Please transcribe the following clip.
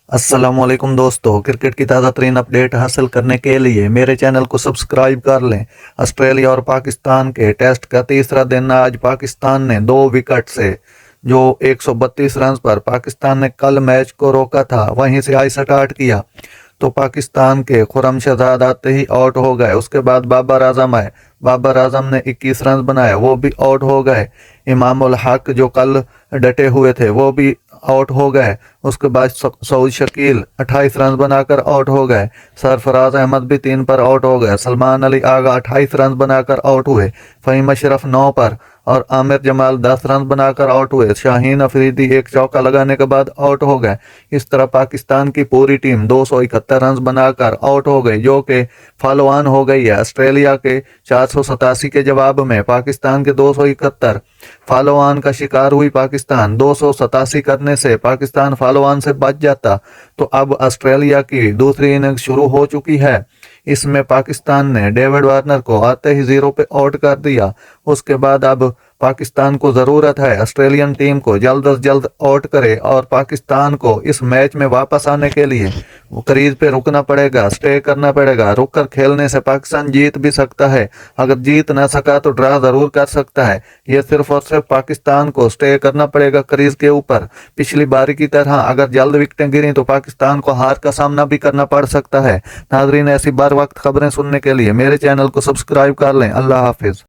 अस्सलामुअलैकुम दोस्तों, क्रिकेट की ताज़ा तरीन अपडेट हासिल करने के लिए मेरे चैनल को सब्सक्राइब कर लें। ऑस्ट्रेलिया और पाकिस्तान के टेस्ट का तीसरा दिन आज पाकिस्तान ने 2 विकेट से जो 132 रन पर पाकिस्तान ने कल मैच को रोका था वहीं से आज स्टार्ट किया तो पाकिस्तान के खुरम शहजाद आते ही आउट हो गए। उसके बाद बाबर आजम आए, बाबर आजम ने 21 रन बनाए, वो भी आउट हो गए। इमाम उल हक जो कल डटे हुए थे वो भी आउट हो गए। उसके बाद सऊद शकील 28 रन बनाकर आउट हो गए। सरफराज अहमद भी 3 पर आउट हो गए। सलमान अली आगा 28 रन बनाकर आउट हुए। फ़हीम अशरफ 9 पर और आमिर जमाल 10 रन बनाकर आउट हुए। शाहीन अफरीदी एक चौका लगाने के बाद आउट हो गए। इस तरह पाकिस्तान की पूरी टीम 271 रन बनाकर आउट हो गई, जो कि फॉलो ऑन हो गई है। ऑस्ट्रेलिया के 487 के जवाब में पाकिस्तान के 271 फॉलो ऑन का शिकार हुई। पाकिस्तान 287 करने से पाकिस्तान फॉलो ऑन से बच जाता तो अब ऑस्ट्रेलिया की दूसरी इनिंग्स शुरू हो चुकी है। इसमें पाकिस्तान ने डेविड वार्नर को आते ही 0 पे आउट कर दिया। उसके बाद अब पाकिस्तान को ज़रूरत है ऑस्ट्रेलियन टीम को जल्द से जल्द आउट करे और पाकिस्तान को इस मैच में वापस आने के लिए क्रीज पे रुकना पड़ेगा, स्टे करना पड़ेगा। रुक कर खेलने से पाकिस्तान जीत भी सकता है, अगर जीत ना सका तो ड्रा ज़रूर कर सकता है। ये सिर्फ और सिर्फ पाकिस्तान को स्टे करना पड़ेगा क्रीज के ऊपर। पिछली बारी की तरह अगर जल्द विकेटें गिरी तो पाकिस्तान को हार का सामना भी करना पड़ सकता है। नाजरीन, ऐसी बार वक्त खबरें सुनने के लिए मेरे चैनल को सब्सक्राइब कर लें। अल्लाह हाफिज़।